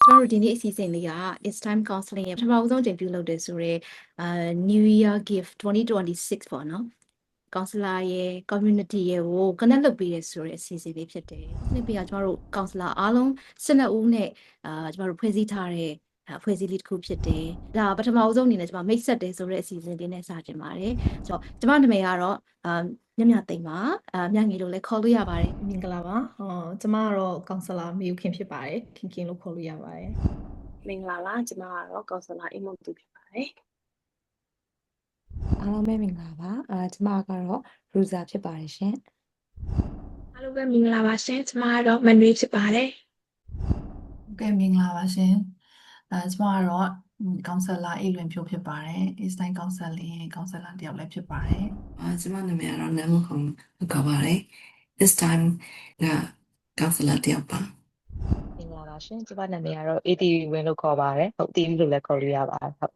ကျွန်တော်တို့ဒီနေ့အစီအစဉ်လေးက It's Time Counseling ရဲ့ပထမဆုံးအကြိမ်ပြုလုပ်တယ်ဆိုတော့New Year Gift 2026ပေါ့နော် counselor ရဲ့ community ရဲ့ကို connect လုပ်ပေးရဆိုတဲ့အစီအစဉ်လေးဖြစ်တယ်။နေ့ပြကျွန်တော်တို့ counselor အားလုံး12ဦးနဲ့ကျွန်တော်တို့ဖွဲ့စည်းထားတဲ့ဖွဲ့စည်းလေးတစ်ခုဖြစ်တယ်။ဒါပထမဆုံးအနေနဲ့ကျွန်မမိတ်ဆက်တယ်ဆိုတဲ့အစီအစဉ်လေးနဲ့စတင်ပါတယ်။ဆိုတော့ကျွန်မနာမည်ကတော့မြမြသိမ့်ပါမြငီလို့လည်းခေါ်လို့ရပါတယ် မင်္ဂလာပါကျမကတော့ counselor မေယူခင်ဖြစ်ပါတယ်ခင်လို့ခေါ်လို့ရပါတယ်မင်္ဂလာပါကျမကတော့ counselor အိမ်မုတ်သူဖြစ်ပါတယ်အားလုံးပဲမင်္ဂလာပါကျမကတော့ Rosa ဖြစ်ပါတယ်ရှင်အားလုံးပဲမင်္ဂလာပါရှင်ကျမကတော့မန်နွေဖြစ်ပါတယ်ဟုတ်ကဲ့မင်္ဂလာပါရှင်ကျမကတော့ counselor အိမ်လွင်ဖြိုးဖြစ်ပါတယ် It's Time Counseling ရဲ့ counselor တယောက်လည်းဖြစ်ပါတယ်ကျမနာမည်ကတော့နမ်မခုံခေါ်ပါတယ် This time က counselor တယောက်ပါမင်္ဂလာပါရှင်ကျမနာမည်ကတော့ ATV ဝင်လို့ခေါ်ပါတယ်ဟုတ် TV လို့လည်းခေါ်လို့ရပါတယ်ဟုတ်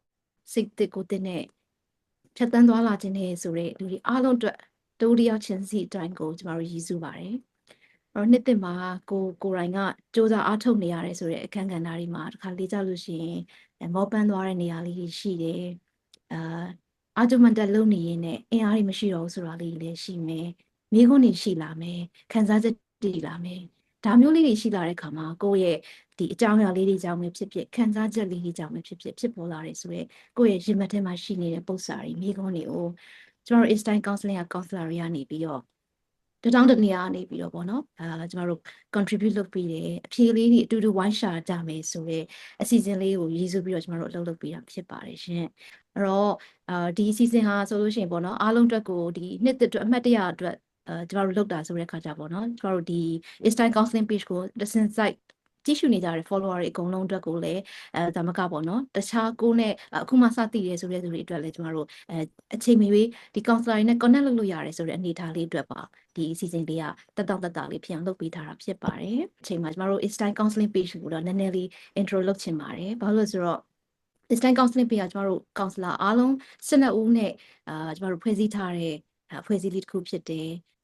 စိတ်တစ်ကိုယ်တစ်နဲ့ဖြတ်တန်းသွားလာခြင်းနဲ့ဆိုတဲ့လူတွေအားလုံးအတွက်တူတယောက်ချင်းစီအတိုင်းကိုကျမတို့ရည်စူးပါတယ်နှစ်သက်မှာကိုရိုင်းကစူးစမ်းအားထုတ်နေရတယ်ဆိုတဲ့အခန်းကဏ္ဍတွေမှာတစ်ခါလေးကြလို့ရှိရင်မောပန်းသွားတဲ့နေရာလေးရှိတယ်အာဂျူမန်တက်လုံးနေရင်နဲ့အင်အားတွေမရှိတော့ဘူးဆိုတာလေးလည်းရှိမယ်မိခွန်းတွေရှိလာမယ်ခံစားချက်တွေလာမယ်ဒါမျိုးလေးတွေရှိလာတဲ့အခါမှာကိုယ့်ရဲ့ဒီအကြောင်းအရာလေးတွေကြောင့်ပဲဖြစ်ဖြစ်ခံစားချက်လေးတွေကြောင့်ပဲဖြစ်ပေါ်လာတယ်ဆိုရဲကိုယ့်ရဲ့ရင်မထဲမှာရှိနေတဲ့ပုံစံတွေမိခွန်းတွေကိုကျွန်တော်တို့ It's Time Counseling က counselor တွေကနေပြီးတော့တထောင်တနေရာနေပြီးတော့ပေါ့နော်ကျွန်တော်တို့ contribute လုပ်ပြီးတယ်အဖြေလေးတွေအတူတူဝိုင်းရှာကြမယ်ဆိုတော့အစီအစဉ်လေးကိုရည်စူးပြီးတော့ကျွန်တော်တို့အလုပ်လုပ်ပေးတာဖြစ်ပါတယ်ရှင်အဲ့တော့ဒီအစီအစဉ်ဟာဆိုလို့ရှိရင်ပေါ့နော်အားလုံးအတွက်ကိုဒီနှစ်သက်အတွက်အမှတ်တရအတွက်ကျွန်တော်တို့လုပ်တာဆိုတဲ့အခါကျပေါ့နော်ကျွန်တော်တို့ဒီ It's Time Counseling page ကို listen site ကြည့်ရှုနေကြတဲ့ follower တွေအကုန်လုံးအတွက်ကိုလည်းဒါမှကပေါ့နော်တခြားကိုနဲ့အခုမှစသိရဲဆိုတဲ့သူတွေအတွက်လည်းကျွန်တော်တို့အချိန်မီဒီ counselor တွေနဲ့ connect လုပ်လို့ရတယ်ဆိုတဲ့အနေအထားလေးအတွက်ပါဒီအစီအစဉ်လေးကတက်လေးဖြစ်အောင်လုပ်ပေးထားတာဖြစ်ပါတယ်အချိန်မှာကျွန်တော်တို့ It's Time Counseling page ကိုတော့နည်းနည်းလေး intro လုပ်ချင်ပါတယ်ဘာလို့လဲဆိုတော့ It's Time Counseling page ကကျွန်တော်တို့ counselor အားလုံး12ဦးနဲ့ကျွန်တော်တို့ဖွဲ့စည်းထားတဲ့ဖွဲ့စည်းလေးတစ်ခုဖြစ်တယ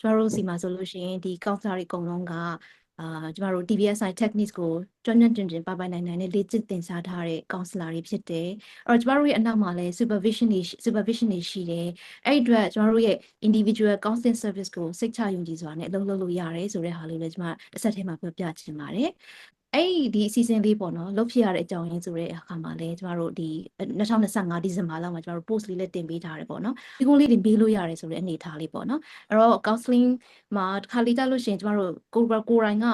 ်ကျွန်တော်တို့စီမှာဆိုလို့ရှိရင်ဒီ counselor တွေအကုန်လုံးကကျွန်တော်တို့ TBSI techniques ကိုကျွမ်းကျွမ်းပိုင်နိုင်နဲ့လေ့ကျင့်သင်ကြားထားတဲ့ counselor တွေဖြစ်တယ်။အဲ့တော့ကျွန်တော်တို့ရဲ့အနောက်မှာလည်း supervision တွေရှိတယ်။အဲ့ဒီအတွက်ကျွန်တော်တို့ရဲ့ individual counseling service ကိုစိတ်ချယုံကြည်စွာနဲ့အလုပ်လုပ်လို့ရတယ်ဆိုတဲ့ဟာလေးလည်းကျွန်မတစ်ဆက်တည်းမှာပြောပြချင်ပါတယ်။အဲ့ဒီအစီအစဉ်လေးပေါ့နော်လုပ်ဖြစ်ရတဲ့အကြောင်းရင်းဆိုတဲ့အခါမှာလည်းကျမတို့ဒီ2025ဒီဇင်ဘာလောက်မှာကျမတို့ post လေးလည်းတင်ပေးထားတယ်ပေါ့နော်ဒီကုန်းလေးတွေပေးလို့ရတယ်ဆိုတဲ့အနေအထားလေးပေါ့နော်အဲ့တော့ counseling မှာတစ်ခါလေးကြလို့ရှိရင်ကျမတို့ကိုရိုင်းက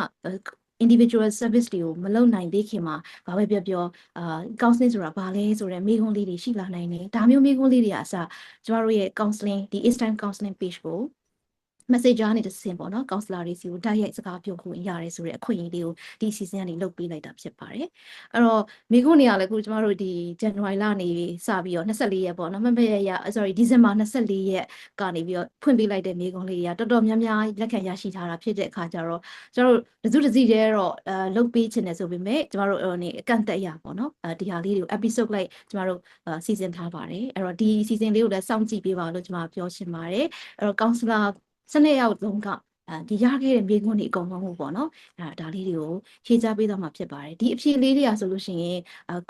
individual service တွေကိုမလုပ်နိုင်သေးခင်မှာဘာပဲပြောcounseling ဆိုတာဘာလဲဆိုတဲ့မိခွန်းလေးတွေရှိလာနိုင်တယ်ဒါမျိုးမိခွန်းလေးတွေအစားကျမတို့ရဲ့ counseling ဒီ It's Time Counseling page ကိုmessage ကနေတစ်ဆင့်ပေါ့နော် counselor တွေစီကိုတိုက်ရိုက်စကားပြောခွင့်ရတယ်ဆိုတဲ့အခွင့်အရေးလေးကိုဒီ season ကနေလုပ်ပေးလိုက်တာဖြစ်ပါတယ်အဲ့တော့မိခုနေရလဲခုကျမတို့ဒီ January လနေစပြီးတော့24ရက်ပေါ့နော်မမရ sorry December 24ရက်ကနေပြီးတော့ဖွင့်ပေးလိုက်တဲ့မိခုလေးတွေကတော်တော်များများလက်ခံရရှိထားတာဖြစ်တဲ့အခါကျတော့ကျမတို့တစုတစည်းတည်းတော့လုပ်ပေးခြင်းနဲ့ဆိုပေမဲ့ကျမတို့နေအကန့်အသတ်ရပေါ့နော်ဒီဟာလေးတွေကို episode လိုက်ကျမတို့စီစဉ်ထားပါတယ်အဲ့တော့ဒီ season လေးကိုလည်းစောင့်ကြည့်ပေးပါလို့ကျမပြောချင်ပါတယ်အဲ့တော့ counselor 12ယောက်လုံးကဒီရခဲ့တဲ့မြေခွန်းတွေအကုန်လုံးပေါ့နော်ဒါလေးတွေကိုဖြေချပေးတော့မှာဖြစ်ပါတယ်ဒီအဖြေလေးတွေကဆိုလို့ရှိရင်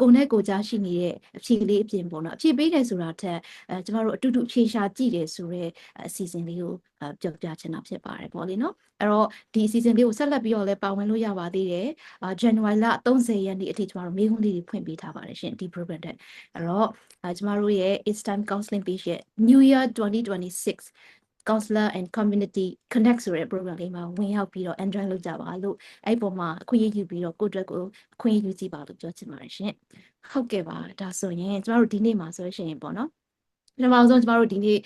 ကိုနဲ့ကိုကြားရှိနေတဲ့အဖြေလေးအပြင်ပေါ့နော်အဖြေပေးတယ်ဆိုတာထက်ကျမတို့အတူတူဖြေရှာကြည့်တယ်ဆိုတော့အစီအစဉ်လေးကိုပြောပြချင်တာဖြစ်ပါတယ်ပေါ့လေနော်အဲ့တော့ဒီအစီအစဉ်လေးကိုဆက်လက်ပြီးတော့လည်းပါဝင်လို့ရပါသေးတယ်January လ30ရက်နေ့အထိကျမတို့မြေခွန်းလေးတွေဖွင့်ပေးထားပါတယ်ရှင်ဒီ program တဲ့အဲ့တော့ကျမတို့ရဲ့ It's Time Counseling page ရဲ့ New Year 2026 counselor and community connect ဆိုတဲ့ program လေးမှာဝင်ရောက်ပြီးတော့ enjoy လုပ်ကြပါလို့အဲ့ပေါ်မှာအခွင့်အရေးယူပြီးတော့ကိုယ့်အတွက်ကိုအခွင့်အရေးယူကြည့်ပါလို့ပြောချင်ပါတယ်ရှင်ဟုတ်ကဲ့ပါဒါဆိုရင်ကျမတို့ဒီနေ့မှာဆိုရှင်ပေါ့နော်ပထမဆုံးကျမတို့ဒီနေ့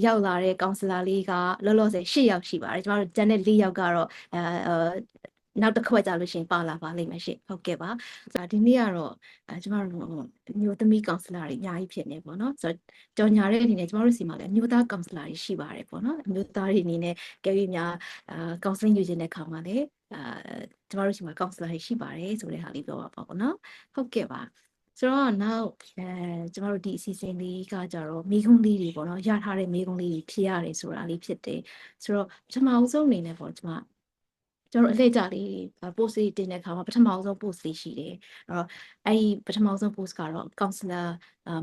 ရောက်လာတဲ့ counselor လေးကလောလောဆယ်8ယောက်ရှိပါတယ်ကျမတို့ကျန်တဲ့4ယောက်ကတော့နောက်တစ်ခွက်ကြလို့ရှင်ပါလာပါလိမ့်မယ်ရှင်ဟုတ်ကဲ့ပါဒီနေ့ကတော့ကျမတို့မျိုးသမီး counselor တွေအများကြီးဖြစ်နေပေါ့နော်ဆိုတော့ကြော်ညာတဲ့အနေနဲ့ကျမတို့စီမှာလည်းမျိုးသား counselor တွေရှိပါတယ်ပေါ့နော်မျိုးသားတွေအနေနဲ့ကဲပြီးများcounseling ယူခြင်းတဲ့ခါမှာလည်းကျမတို့စီမှာ counselor တွေရှိပါတယ်ဆိုတဲ့ဟာလေးပြောပါပေါ့နော်ဟုတ်ကဲ့ပါဆိုတော့နောက်ကျမတို့ဒီအစီအစဉ်လေးကကြတော့မိခွန်းလေးတွေပေါ့နော်ရထားတဲ့မိခွန်းလေးတွေဖြေရတယ်ဆိုတာလေးဖြစ်တယ်ဆိုတော့ပထမဆုံးအနေနဲ့ပေါ့ကျမ ကျွန်တော်တို့အလှည့်ကြလေး post လေးတင်တဲ့အခါမှာပထမဆုံး post လေးရှိတယ်အဲ့တော့အဲ့ဒီပထမဆုံး post ကတော့ counselor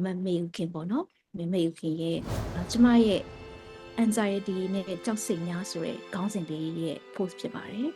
မမေယူခင်ပေါ့နော်မေယူခင်ရဲ့ကျမရဲ့ anxiety နဲ့ကြောက်စိတ်များဆိုတဲ့ခေါင်းစဉ်လေးရဲ့ post ဖြစ်ပါတယ်